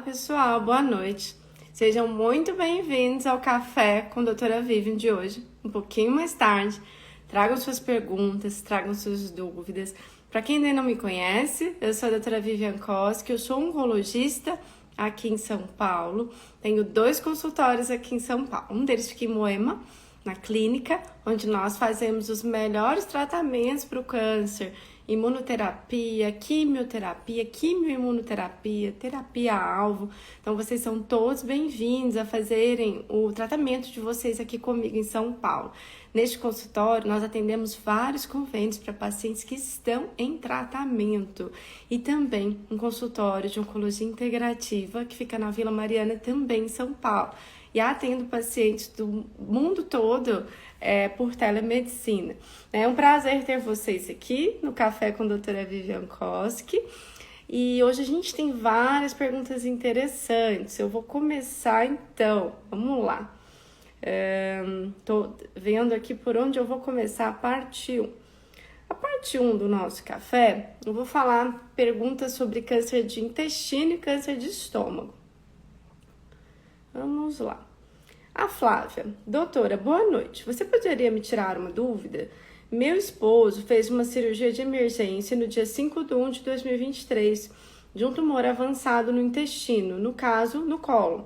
pessoal, boa noite. Sejam muito bem-vindos ao Café com a Doutora Vivian de hoje. Um pouquinho mais tarde, tragam suas perguntas, tragam suas dúvidas. Para quem ainda não me conhece, eu sou a Doutora Vivian Koski, eu sou oncologista aqui em São Paulo. Tenho 2 consultórios aqui em São Paulo. Um deles fica em Moema, na clínica, onde nós fazemos os melhores tratamentos para o câncer, imunoterapia, quimioterapia, quimioimunoterapia, terapia-alvo. Então, vocês são todos bem-vindos a fazerem o tratamento de vocês aqui comigo em São Paulo. Neste consultório, nós atendemos vários convênios para pacientes que estão em tratamento e também um consultório de oncologia integrativa que fica na Vila Mariana, também em São Paulo. E atendo pacientes do mundo todo por telemedicina. É um prazer ter vocês aqui no Café com a Doutora Vivian Koski. E hoje a gente tem várias perguntas interessantes. Eu vou começar então, vamos lá. Tô vendo aqui por onde eu vou começar a parte 1. A parte 1 do nosso café, eu vou falar perguntas sobre câncer de intestino e câncer de estômago. Vamos lá. A Flávia, doutora, boa noite. Você poderia me tirar uma dúvida? Meu esposo fez uma cirurgia de emergência no dia 5/1 de 2023 de um tumor avançado no intestino, no caso, no cólon.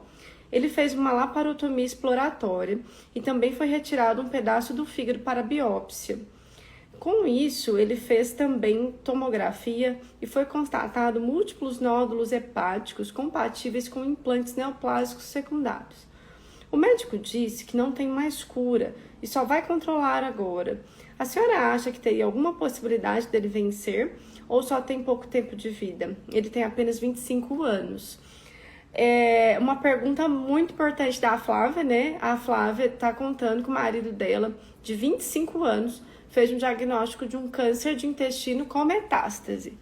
Ele fez uma laparotomia exploratória e também foi retirado um pedaço do fígado para biópsia. Com isso, ele fez também tomografia e foi constatado múltiplos nódulos hepáticos compatíveis com implantes neoplásicos secundários. O médico disse que não tem mais cura e só vai controlar agora. A senhora acha que teria alguma possibilidade dele vencer ou só tem pouco tempo de vida? Ele tem apenas 25 anos. É uma pergunta muito importante da Flávia, né? A Flávia está contando que o marido dela, de 25 anos, fez um diagnóstico de um câncer de intestino com metástase.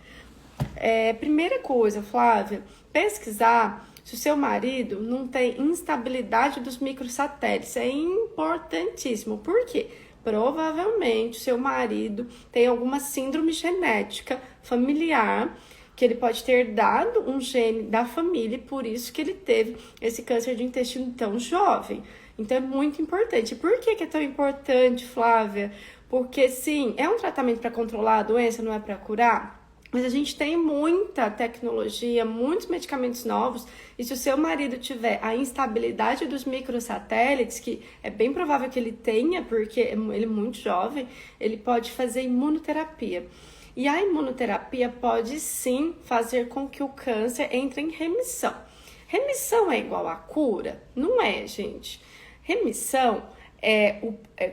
Primeira coisa, Flávia, pesquisar se o seu marido não tem instabilidade dos microsatélites. É importantíssimo. Por quê? Provavelmente o seu marido tem alguma síndrome genética familiar, que ele pode ter dado um gene da família, e por isso que ele teve esse câncer de intestino tão jovem. Então é muito importante. Por que é tão importante, Flávia? Porque sim, é um tratamento para controlar a doença, não é para curar, mas a gente tem muita tecnologia, muitos medicamentos novos, e se o seu marido tiver a instabilidade dos microsatélites, que é bem provável que ele tenha, porque ele é muito jovem, ele pode fazer imunoterapia. E a imunoterapia pode sim fazer com que o câncer entre em remissão. Remissão é igual a cura? Não é, gente. Remissão é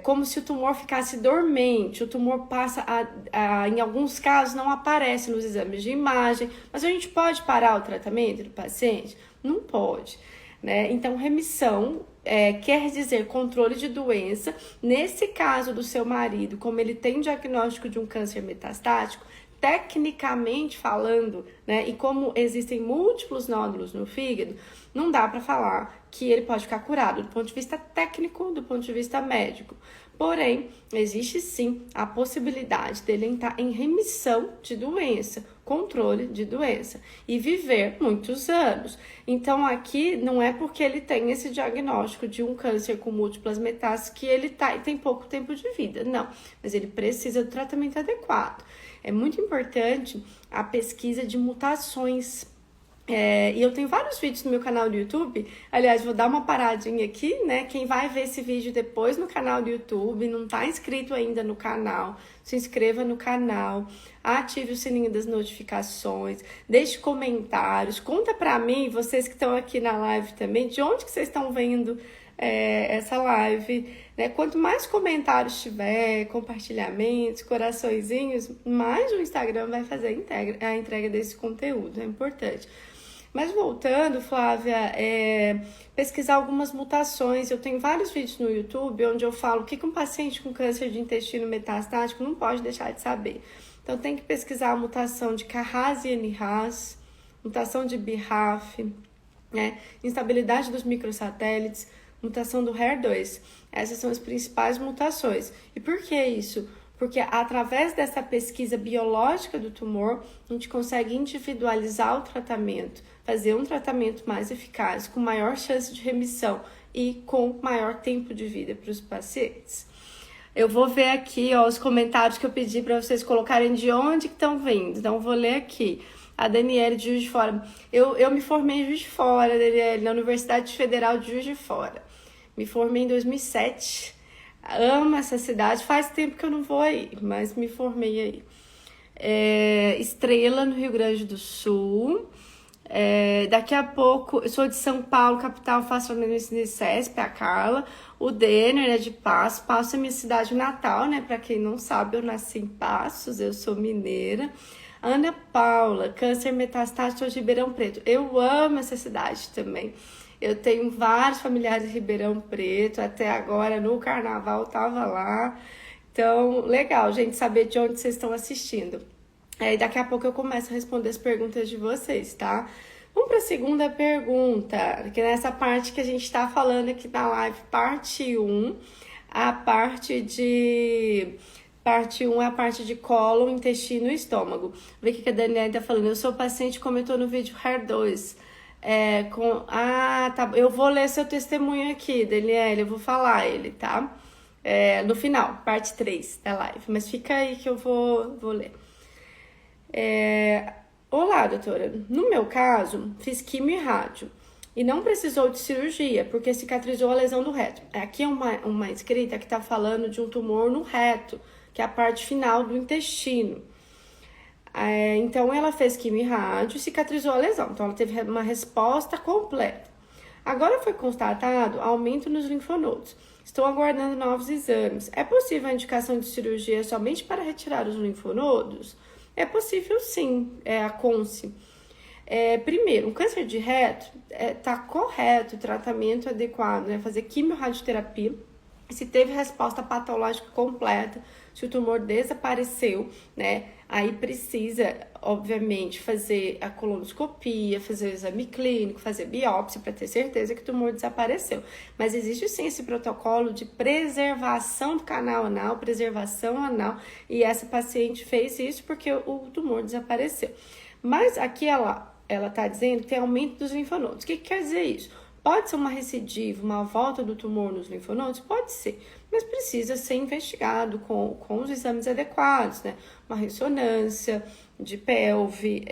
como se o tumor ficasse dormente, o tumor passa em alguns casos não aparece nos exames de imagem, mas a gente pode parar o tratamento do paciente? Não pode, né? Então, remissão quer dizer controle de doença. Nesse caso do seu marido, como ele tem diagnóstico de um câncer metastático, tecnicamente falando, né, e como existem múltiplos nódulos no fígado, não dá para falar que ele pode ficar curado do ponto de vista técnico, do ponto de vista médico. Porém, existe sim a possibilidade dele entrar em remissão de doença, controle de doença e viver muitos anos. Então, aqui não é porque ele tem esse diagnóstico de um câncer com múltiplas metástases que ele tem pouco tempo de vida, não. Mas ele precisa do tratamento adequado. É muito importante a pesquisa de mutações. E eu tenho vários vídeos no meu canal do YouTube. Aliás, vou dar uma paradinha aqui, né? Quem vai ver esse vídeo depois no canal do YouTube, não tá inscrito ainda no canal, se inscreva no canal, ative o sininho das notificações, deixe comentários, conta pra mim, vocês que estão aqui na live também, de onde que vocês estão vendo essa live, né? Quanto mais comentários tiver, compartilhamentos, coraçõezinhos, mais o Instagram vai fazer a entrega desse conteúdo, é importante. Mas voltando, Flávia, pesquisar algumas mutações. Eu tenho vários vídeos no YouTube onde eu falo o que um paciente com câncer de intestino metastático não pode deixar de saber. Então, tem que pesquisar a mutação de KRAS e NRAS, mutação de BRAF, né? Instabilidade dos microsatélites, mutação do HER2. Essas são as principais mutações. E por que isso? porque através dessa pesquisa biológica do tumor, a gente consegue individualizar o tratamento, fazer um tratamento mais eficaz, com maior chance de remissão e com maior tempo de vida para os pacientes. Eu vou ver aqui, ó, os comentários que eu pedi para vocês colocarem de onde que estão vindo. Então, eu vou ler aqui. A Daniele de Juiz de Fora. Eu me formei em Juiz de Fora, Daniele, na Universidade Federal de Juiz de Fora. Me formei em 2007. Amo essa cidade. Faz tempo que eu não vou aí, mas me formei aí. Estrela, no Rio Grande do Sul. Daqui a pouco, eu sou de São Paulo, capital, faço a minha CESP, a Carla. O Denner, né, de Passos. Passos é minha cidade natal, né? Pra quem não sabe, eu nasci em Passos, eu sou mineira. Ana Paula, câncer metastático de Ribeirão Preto. Eu amo essa cidade também. Eu tenho vários familiares de Ribeirão Preto, até agora no carnaval tava lá. Então, legal, gente, saber de onde vocês estão assistindo. Daqui a pouco eu começo a responder as perguntas de vocês, tá? Vamos para a segunda pergunta, que nessa parte que a gente está falando aqui na live, parte 1, a parte de... Parte 1 é a parte de cólon, intestino e estômago. Vê o que a Daniela está falando. Eu sou paciente, comentou no vídeo HER2. Tá. Eu vou ler seu testemunho aqui, Daniela. Eu vou falar ele, tá? No final, parte 3 da live. Mas fica aí que eu vou ler. Olá, doutora. No meu caso, fiz quimio e rádio. E não precisou de cirurgia, porque cicatrizou a lesão do reto. Aqui é uma inscrita que está falando de um tumor no reto, que é a parte final do intestino. Então, ela fez quimio e rádio e cicatrizou a lesão. Então, ela teve uma resposta completa. Agora foi constatado aumento nos linfonodos. Estou aguardando novos exames. É possível a indicação de cirurgia somente para retirar os linfonodos? É possível, sim, a CONCE. Primeiro, um câncer de reto, está correto o tratamento adequado, né? Fazer quimio-radioterapia. Se teve resposta patológica completa, se o tumor desapareceu, né? Aí precisa, obviamente, fazer a colonoscopia, fazer o exame clínico, fazer biópsia para ter certeza que o tumor desapareceu. Mas existe sim esse protocolo de preservação do canal anal, preservação anal, e essa paciente fez isso porque o tumor desapareceu. Mas aqui ela está dizendo que tem aumento dos linfonodos. O que quer dizer isso? Pode ser uma recidiva, uma volta do tumor nos linfonodos? Pode ser, mas precisa ser investigado com os exames adequados, né? Uma ressonância de pelve,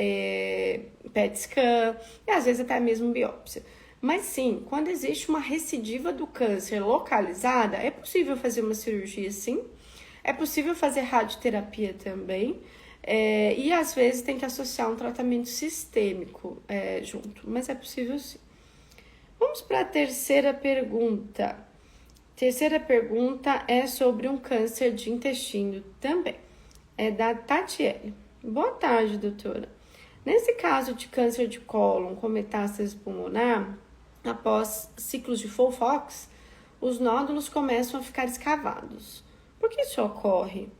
PET scan e às vezes até mesmo biópsia. Mas sim, quando existe uma recidiva do câncer localizada, é possível fazer uma cirurgia sim, é possível fazer radioterapia também, e às vezes tem que associar um tratamento sistêmico junto, mas é possível sim. Vamos para a terceira pergunta. Terceira pergunta é sobre um câncer de intestino também. É da Tatiele. Boa tarde, doutora. Nesse caso de câncer de cólon com metástase pulmonar, após ciclos de FOLFOX, os nódulos começam a ficar escavados. Por que isso ocorre?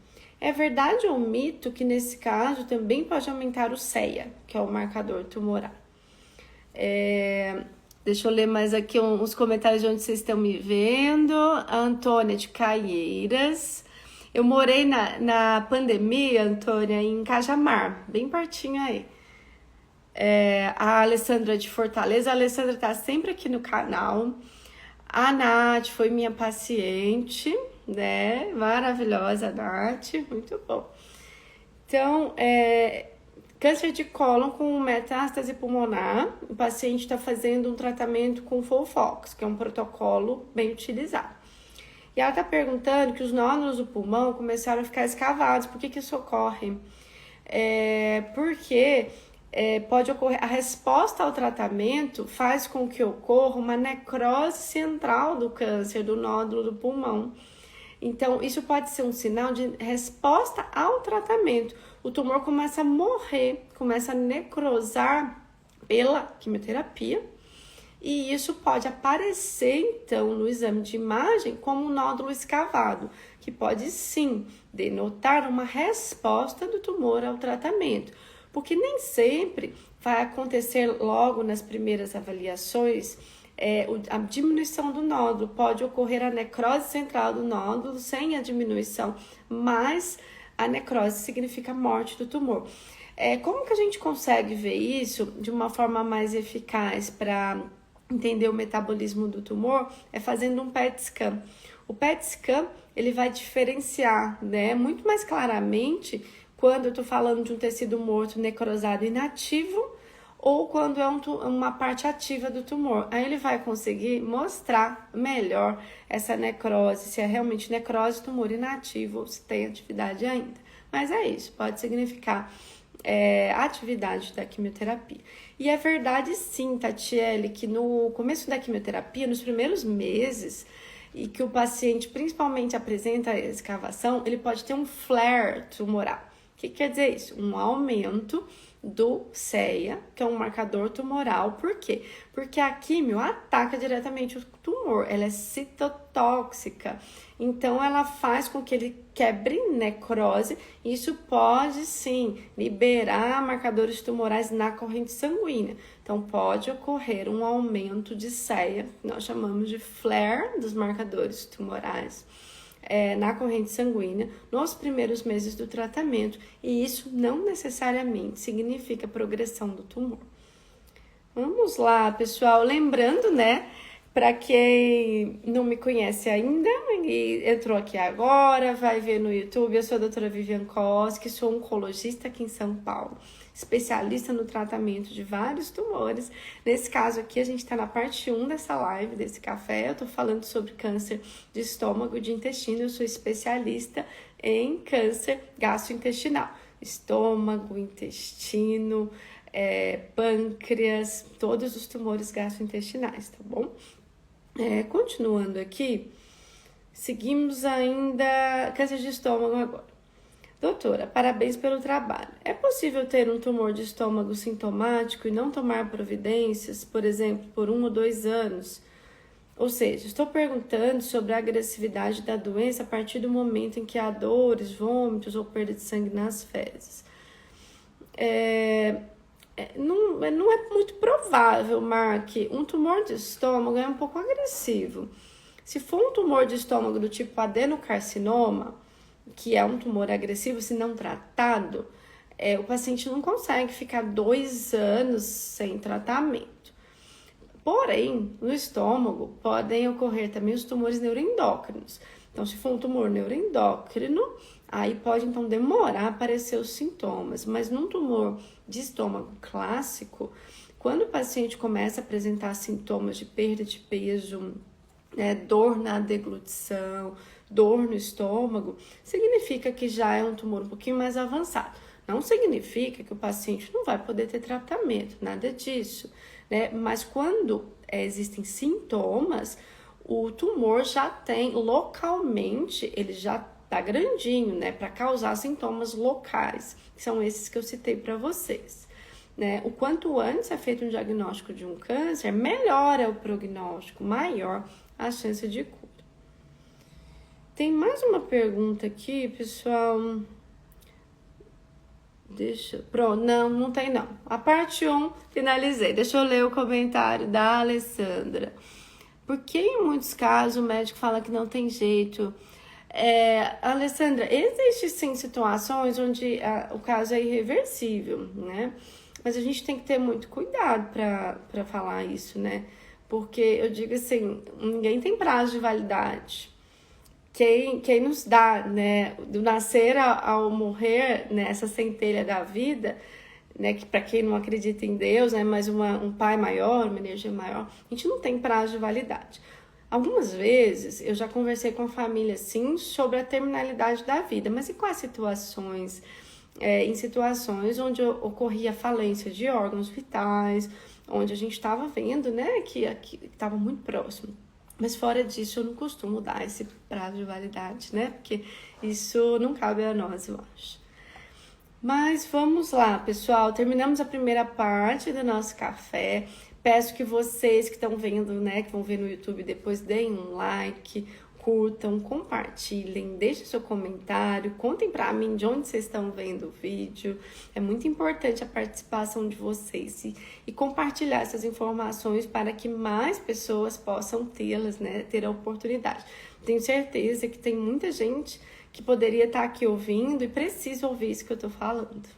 É verdade ou mito que nesse caso também pode aumentar o CEA, que é o marcador tumoral? Deixa eu ler mais aqui uns comentários de onde vocês estão me vendo. A Antônia de Caieiras. Eu morei na pandemia, Antônia, em Cajamar, bem pertinho aí. A Alessandra de Fortaleza. A Alessandra está sempre aqui no canal. A Nath foi minha paciente, né? Maravilhosa, Nath. Muito bom. Então, câncer de cólon com metástase pulmonar, o paciente está fazendo um tratamento com FOLFOX, que é um protocolo bem utilizado. E ela está perguntando que os nódulos do pulmão começaram a ficar escavados. Por que isso ocorre? Porque pode ocorrer, a resposta ao tratamento faz com que ocorra uma necrose central do câncer, do nódulo do pulmão. Então, isso pode ser um sinal de resposta ao tratamento. O tumor começa a morrer, começa a necrosar pela quimioterapia, e isso pode aparecer, então, no exame de imagem como um nódulo escavado, que pode, sim, denotar uma resposta do tumor ao tratamento, porque nem sempre vai acontecer logo nas primeiras avaliações a diminuição do nódulo. Pode ocorrer a necrose central do nódulo sem a diminuição, mas a necrose significa a morte do tumor. Como que a gente consegue ver isso de uma forma mais eficaz para entender o metabolismo do tumor? É fazendo um PET scan. O PET scan, ele vai diferenciar, né, muito mais claramente quando eu estou falando de um tecido morto, necrosado, inativo, ou quando é uma parte ativa do tumor. Aí ele vai conseguir mostrar melhor essa necrose, se é realmente necrose, tumor inativo, ou se tem atividade ainda. Mas é isso, pode significar atividade da quimioterapia. E é verdade sim, Tatiele, que no começo da quimioterapia, nos primeiros meses, e que o paciente principalmente apresenta a escavação, ele pode ter um flare tumoral. O que quer dizer isso? Um aumento do CEA, que é um marcador tumoral. Por quê? Porque a quimio ataca diretamente o tumor, ela é citotóxica, então ela faz com que ele quebre necrose, e isso pode sim liberar marcadores tumorais na corrente sanguínea. Então pode ocorrer um aumento de CEA, que nós chamamos de flare dos marcadores tumorais, na corrente sanguínea nos primeiros meses do tratamento, e isso não necessariamente significa progressão do tumor. Vamos lá, pessoal, lembrando, né, para quem não me conhece ainda e entrou aqui agora, vai ver no YouTube, eu sou a doutora Vivian Koski, sou oncologista aqui em São Paulo, especialista no tratamento de vários tumores. Nesse caso aqui, a gente está na parte 1 dessa live, desse café. Eu tô falando sobre câncer de estômago e de intestino. Eu sou especialista em câncer gastrointestinal. Estômago, intestino, pâncreas, todos os tumores gastrointestinais, tá bom? Continuando aqui, seguimos ainda câncer de estômago agora. Doutora, parabéns pelo trabalho. É possível ter um tumor de estômago sintomático e não tomar providências, por exemplo, por 1 ou 2 anos? Ou seja, estou perguntando sobre a agressividade da doença a partir do momento em que há dores, vômitos ou perda de sangue nas fezes. Não é muito provável, Mark. Um tumor de estômago é um pouco agressivo. Se for um tumor de estômago do tipo adenocarcinoma, que é um tumor agressivo, se não tratado, o paciente não consegue ficar 2 anos sem tratamento. Porém, no estômago podem ocorrer também os tumores neuroendócrinos. Então, se for um tumor neuroendócrino, aí pode então demorar a aparecer os sintomas. Mas num tumor de estômago clássico, quando o paciente começa a apresentar sintomas de perda de peso, dor na deglutição, dor no estômago, significa que já é um tumor um pouquinho mais avançado. Não significa que o paciente não vai poder ter tratamento, nada disso, né? Mas quando existem sintomas, o tumor já tem localmente, ele já tá grandinho, né? Para causar sintomas locais, que são esses que eu citei para vocês, né? O quanto antes é feito um diagnóstico de um câncer, melhor é o prognóstico, maior a chance de cura. Tem mais uma pergunta aqui, pessoal. Pronto, não tem não. A parte 1, finalizei. Deixa eu ler o comentário da Alessandra. Por que em muitos casos o médico fala que não tem jeito? Alessandra, existe sim situações onde o caso é irreversível, né? Mas a gente tem que ter muito cuidado para falar isso, né? Porque eu digo assim, ninguém tem prazo de validade. Quem nos dá, né, do nascer ao morrer, né, essa centelha da vida, né, que para quem não acredita em Deus, né, mas um pai maior, uma energia maior, a gente não tem prazo de validade. Algumas vezes eu já conversei com a família, sim, sobre a terminalidade da vida, mas e quais situações? Em situações onde ocorria falência de órgãos vitais, onde a gente estava vendo, né, que estava muito próximo. Mas fora disso, eu não costumo dar esse prazo de validade, né? Porque isso não cabe a nós, eu acho. Mas vamos lá, pessoal. Terminamos a primeira parte do nosso café. Peço que vocês que estão vendo, né, que vão ver no YouTube depois, deem um like, curtam, compartilhem, deixem seu comentário, contem pra mim de onde vocês estão vendo o vídeo. É muito importante a participação de vocês e compartilhar essas informações para que mais pessoas possam tê-las, né? Ter a oportunidade. Tenho certeza que tem muita gente que poderia estar aqui ouvindo e precisa ouvir isso que eu tô falando.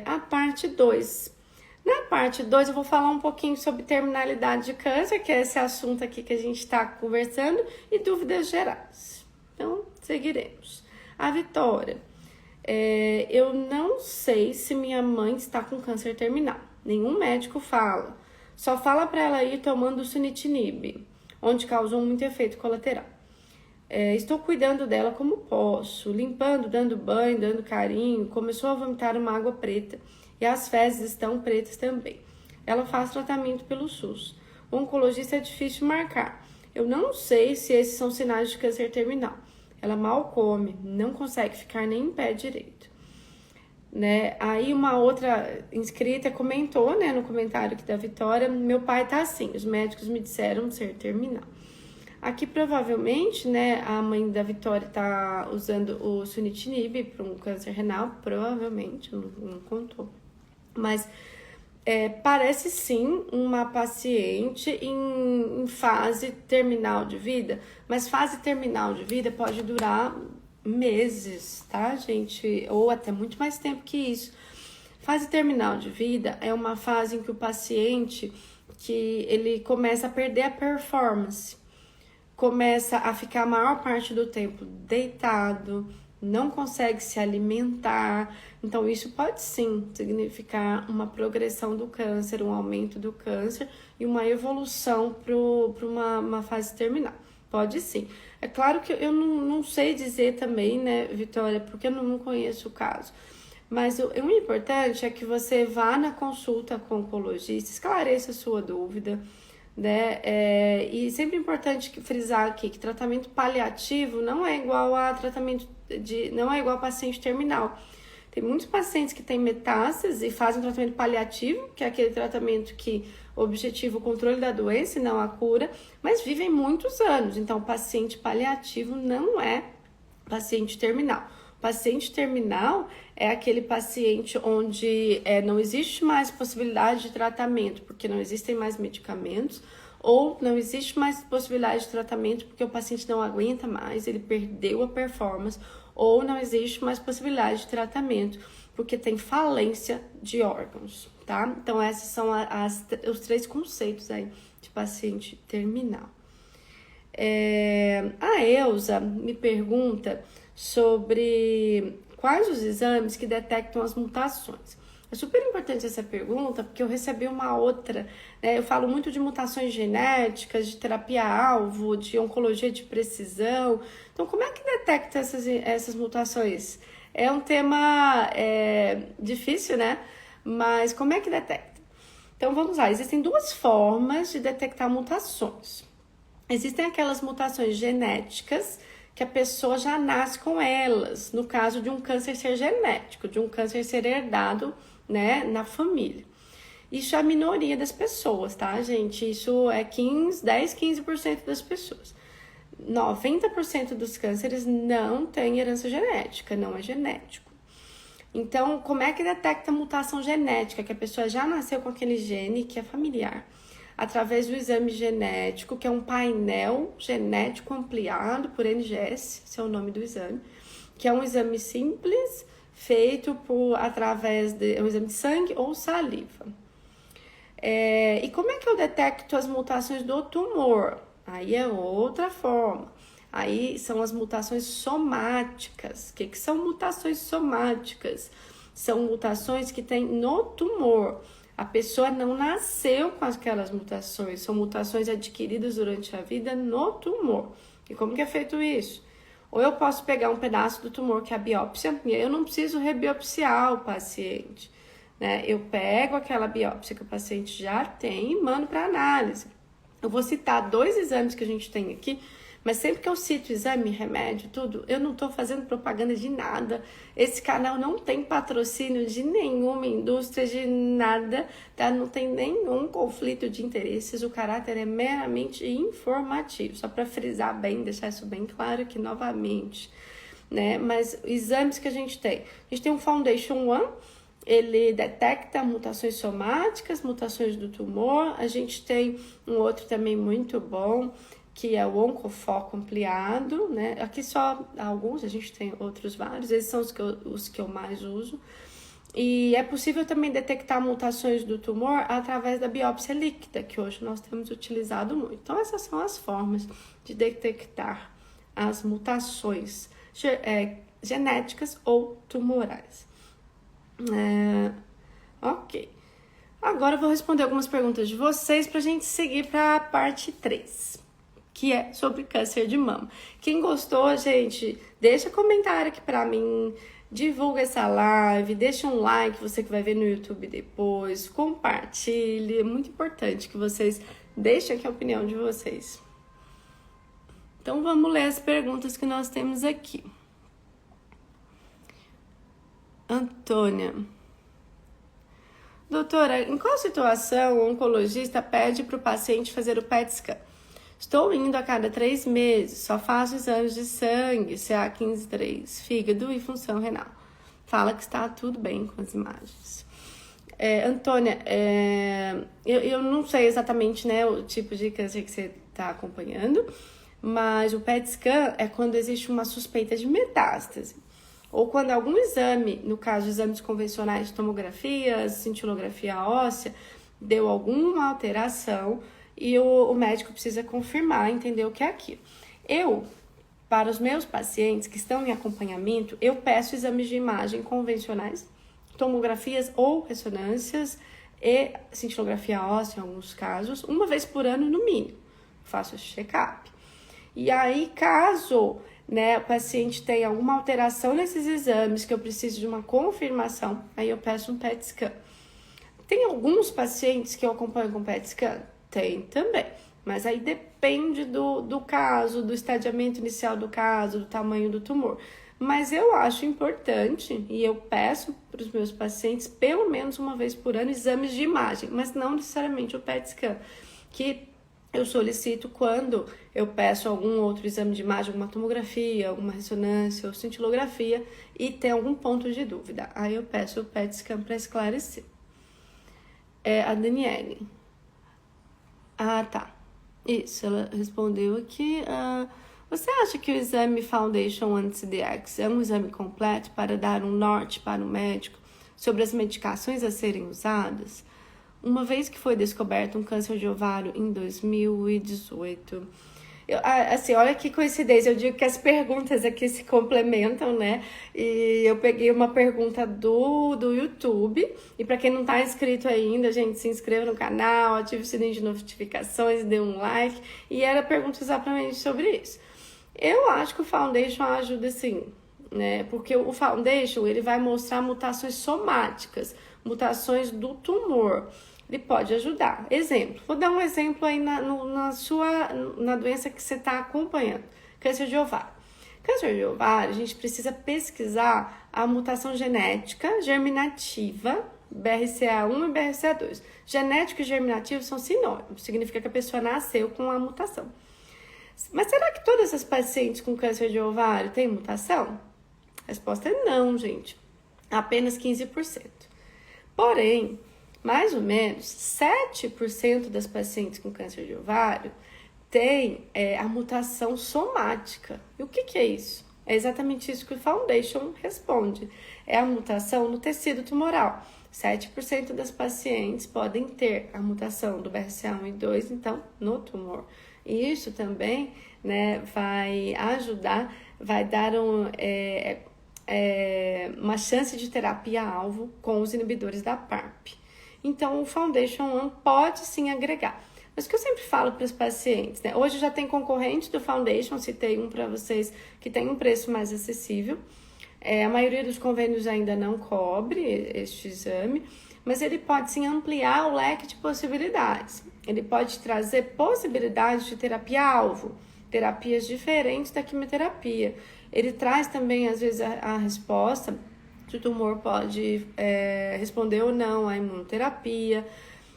A parte 2. Na parte 2 eu vou falar um pouquinho sobre terminalidade de câncer, que é esse assunto aqui que a gente está conversando, e dúvidas gerais. Então, seguiremos. A Vitória, eu não sei se minha mãe está com câncer terminal. Nenhum médico fala. Só fala para ela ir tomando sunitinib, onde causou muito efeito colateral. Estou cuidando dela como posso, limpando, dando banho, dando carinho. Começou a vomitar uma água preta. E as fezes estão pretas também. Ela faz tratamento pelo SUS. O oncologista é difícil marcar. Eu não sei se esses são sinais de câncer terminal. Ela mal come, não consegue ficar nem em pé direito. Né? Aí uma outra inscrita comentou, né, no comentário aqui da Vitória, meu pai tá assim, os médicos me disseram ser terminal. Aqui provavelmente, né, a mãe da Vitória tá usando o sunitinib para um câncer renal, provavelmente, não contou. Mas parece sim uma paciente em fase terminal de vida, mas fase terminal de vida pode durar meses, tá, gente? Ou até muito mais tempo que isso. Fase terminal de vida é uma fase em que o paciente, que ele começa a perder a performance, começa a ficar a maior parte do tempo deitado, não consegue se alimentar. Então, isso pode sim significar uma progressão do câncer, um aumento do câncer e uma evolução para uma fase terminal. Pode sim. É claro que eu não sei dizer também, né, Vitória, porque eu não conheço o caso. Mas o importante é que você vá na consulta com o oncologista, esclareça a sua dúvida, né? E sempre é importante frisar aqui que tratamento paliativo não é igual a não é igual a paciente terminal. Tem muitos pacientes que têm metástase e fazem tratamento paliativo, que é aquele tratamento que objetiva o controle da doença e não a cura, mas vivem muitos anos. Então, paciente paliativo não é paciente terminal. Paciente terminal é aquele paciente onde não existe mais possibilidade de tratamento, porque não existem mais medicamentos, ou não existe mais possibilidade de tratamento porque o paciente não aguenta mais, ele perdeu a performance, ou não existe mais possibilidade de tratamento porque tem falência de órgãos, tá? Então, esses são os 3 conceitos aí de paciente terminal. A Elza me pergunta sobre quais os exames que detectam as mutações. É super importante essa pergunta, porque eu recebi uma outra, né? Eu falo muito de mutações genéticas, de terapia-alvo, de oncologia de precisão. Então, como é que detecta essas mutações? É um tema difícil, né? Mas como é que detecta? Então, vamos lá. Existem 2 formas de detectar mutações. Existem aquelas mutações genéticas que a pessoa já nasce com elas, no caso de um câncer ser genético, de um câncer ser herdado, né, na família. Isso é a minoria das pessoas, tá, gente? Isso é 10-15% das pessoas. 90% dos cânceres não tem herança genética, não é genético. Então, como é que detecta a mutação genética? Que a pessoa já nasceu com aquele gene que é familiar. Através do exame genético, que é um painel genético ampliado por NGS, esse é o nome do exame, que é um exame simples, feito através de um exame de sangue ou saliva. E como é que eu detecto as mutações do tumor? Aí é outra forma. Aí são as mutações somáticas. O que são mutações somáticas? São mutações que tem no tumor. A pessoa não nasceu com aquelas mutações, são mutações adquiridas durante a vida no tumor. E como que é feito isso? Ou eu posso pegar um pedaço do tumor, que é a biópsia, e aí eu não preciso rebiopsiar o paciente, né? Eu pego aquela biópsia que o paciente já tem e mando para análise. Eu vou citar 2 exames que a gente tem aqui, Mas sempre que eu cito exame, remédio, tudo, eu não estou fazendo propaganda de nada. Esse canal não tem patrocínio de nenhuma indústria, de nada, tá? Não tem nenhum conflito de interesses. O caráter é meramente informativo. Só para frisar bem, deixar isso bem claro aqui novamente, né? Mas exames que a gente tem um Foundation One, ele detecta mutações somáticas, mutações do tumor. A gente tem um outro também muito bom, que é o Oncofoco ampliado, né? Aqui só alguns, a gente tem outros vários, esses são os que eu mais uso. E é possível também detectar mutações do tumor através da biópsia líquida, que hoje nós temos utilizado muito. Então, essas são as formas de detectar as mutações genéticas ou tumorais. Ok. Agora eu vou responder algumas perguntas de vocês para a gente seguir para a parte 3, que é sobre câncer de mama. Quem gostou, gente, deixa comentário aqui para mim, divulga essa live, deixa um like, você que vai ver no YouTube depois, compartilhe. É muito importante que vocês deixem aqui a opinião de vocês. Então vamos ler as perguntas que nós temos aqui. Antônia. Doutora, em qual situação o oncologista pede para o paciente fazer o PET scan? Estou indo a cada 3 meses, só faço exames de sangue, CA15-3, fígado e função renal. Fala que está tudo bem com as imagens. Antônia, eu não sei exatamente, né, o tipo de câncer que você está acompanhando, mas o PET scan é quando existe uma suspeita de metástase. Ou quando algum exame, no caso exames convencionais, tomografia, cintilografia óssea, deu alguma alteração e o médico precisa confirmar, entender o que é aquilo. Para os meus pacientes que estão em acompanhamento, eu peço exames de imagem convencionais, tomografias ou ressonâncias e cintilografia óssea, em alguns casos, uma vez por ano no mínimo. Faço esse check-up. E aí, caso o paciente tem alguma alteração nesses exames, que eu preciso de uma confirmação, aí eu peço um PET scan. Tem alguns pacientes que eu acompanho com PET scan? Tem também, mas aí depende do caso, do estadiamento inicial do caso, do tamanho do tumor. Mas eu acho importante, e eu peço para os meus pacientes, pelo menos uma vez por ano, exames de imagem, mas não necessariamente o PET scan, que eu solicito quando eu peço algum outro exame de imagem, alguma tomografia, alguma ressonância ou cintilografia e tem algum ponto de dúvida. Aí eu peço o PET scan para esclarecer. A Daniele. Tá. Isso, ela respondeu aqui. Você acha que o exame Foundation One-CDx é um exame completo para dar um norte para o médico sobre as medicações a serem usadas? Uma vez que foi descoberto um câncer de ovário em 2018. Olha que coincidência, eu digo que as perguntas aqui se complementam, né? E eu peguei uma pergunta do YouTube. E para quem não tá inscrito ainda, gente, se inscreva no canal, ative o sininho de notificações, dê um like. E era pergunta exatamente sobre isso. Eu acho que o Foundation ajuda sim, né? Porque o Foundation, ele vai mostrar mutações somáticas, mutações do tumor. Ele pode ajudar. Exemplo, vou dar um exemplo aí na doença que você está acompanhando, câncer de ovário. Câncer de ovário, a gente precisa pesquisar a mutação genética germinativa, BRCA1 e BRCA2. Genético e germinativo são sinônimos, significa que a pessoa nasceu com a mutação. Mas será que todas as pacientes com câncer de ovário têm mutação? A resposta é não, gente. Apenas 15%. Porém, mais ou menos 7% das pacientes com câncer de ovário tem a mutação somática. E o que é isso? É exatamente isso que o Foundation responde. É a mutação no tecido tumoral. 7% das pacientes podem ter a mutação do BRCA1 e 2, então, no tumor. E isso também, né, vai ajudar, vai dar uma chance de terapia-alvo com os inibidores da PARP. Então, o Foundation One pode sim agregar. Mas o que eu sempre falo para os pacientes, né? Hoje já tem concorrente do Foundation, citei um para vocês que tem um preço mais acessível. A maioria dos convênios ainda não cobre este exame, mas ele pode sim ampliar o leque de possibilidades. Ele pode trazer possibilidades de terapia-alvo, terapias diferentes da quimioterapia. Ele traz também, às vezes, a resposta se o tumor pode responder ou não à imunoterapia.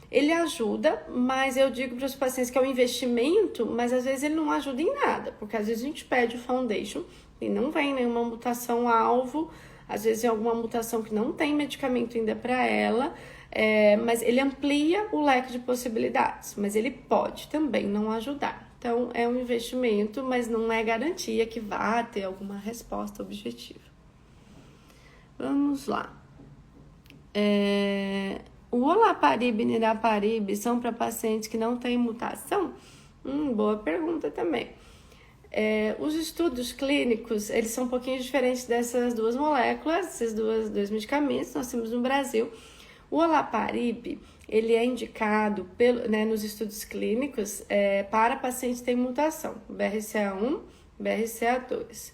Ele ajuda, mas eu digo para os pacientes que é um investimento, mas às vezes ele não ajuda em nada, porque às vezes a gente pede o foundation e não vem nenhuma mutação alvo, às vezes é alguma mutação que não tem medicamento ainda para ela, mas ele amplia o leque de possibilidades, mas ele pode também não ajudar. Então, é um investimento, mas não é garantia que vá ter alguma resposta objetiva. Vamos lá. O olaparib e niraparib são para pacientes que não têm mutação? Boa pergunta também. Os estudos clínicos, eles são um pouquinho diferentes dessas duas moléculas, esses dois medicamentos que nós temos no Brasil. O olaparib, ele é indicado nos estudos clínicos para pacientes que têm mutação, BRCA1, BRCA2.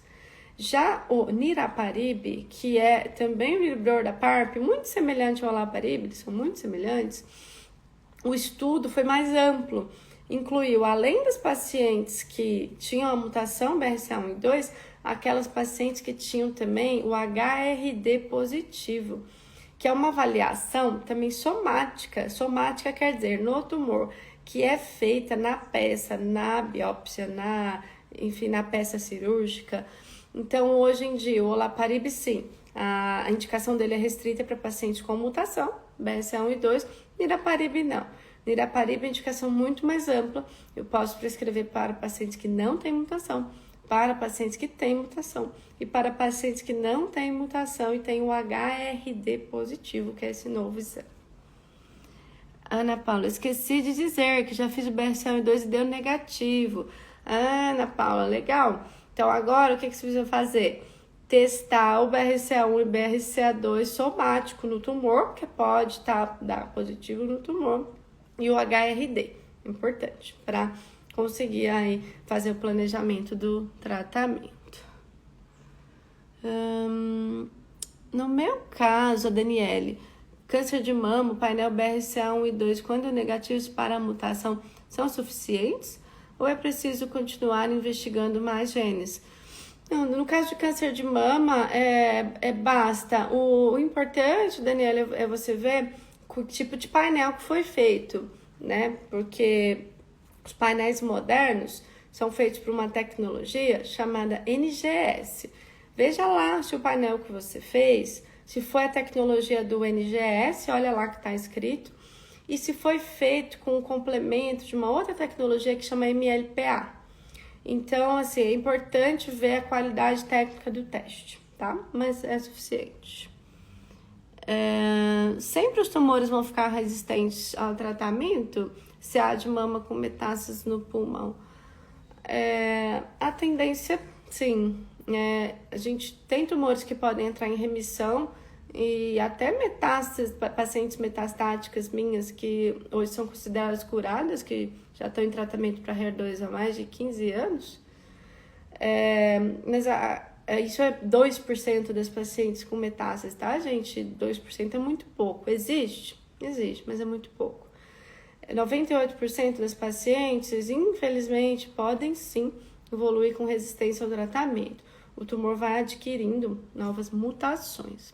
Já o niraparib, que é também um inibidor da PARP, muito semelhante ao olaparib, eles são muito semelhantes, o estudo foi mais amplo, incluiu, além das pacientes que tinham a mutação BRCA1 e 2, aquelas pacientes que tinham também o HRD positivo, que é uma avaliação também somática. Somática quer dizer no tumor, que é feita na peça, na biópsia, na peça cirúrgica. Então, hoje em dia, o olaparib, sim, a indicação dele é restrita para pacientes com mutação, BRCA1 e 2, niraparib não. Niraparib é indicação muito mais ampla, eu posso prescrever para pacientes que não têm mutação, para pacientes que têm mutação e para pacientes que não têm mutação e têm o HRD positivo, que é esse novo exame. Ana Paula, esqueci de dizer que já fiz o BRCA1 e 2 e deu negativo. Ana Paula, legal. Então, agora, o que você precisa fazer? Testar o BRCA1 e BRCA2 somático no tumor, que pode dar positivo no tumor, e o HRD, importante, para conseguir aí fazer o planejamento do tratamento. No meu caso, a Daniele, câncer de mama, painel BRCA1 e 2, quando negativos para a mutação, são suficientes? Ou é preciso continuar investigando mais genes? Não, no caso de câncer de mama, basta. O importante, Daniela, é você ver o tipo de painel que foi feito, né? Porque os painéis modernos são feitos por uma tecnologia chamada NGS. Veja lá se o painel que você fez, se foi a tecnologia do NGS, olha lá que está escrito, e se foi feito com um complemento de uma outra tecnologia que chama MLPA. Então, assim, é importante ver a qualidade técnica do teste, tá? Mas é suficiente. Sempre os tumores vão ficar resistentes ao tratamento se há de mama com metástases no pulmão. A tendência, sim. A gente tem tumores que podem entrar em remissão e até metástases, pacientes metastáticas minhas que hoje são consideradas curadas, que já estão em tratamento para HER2 há mais de 15 anos. Mas isso é 2% das pacientes com metástases, tá, gente? 2% é muito pouco. Existe, mas é muito pouco. 98% das pacientes, infelizmente, podem sim evoluir com resistência ao tratamento. O tumor vai adquirindo novas mutações.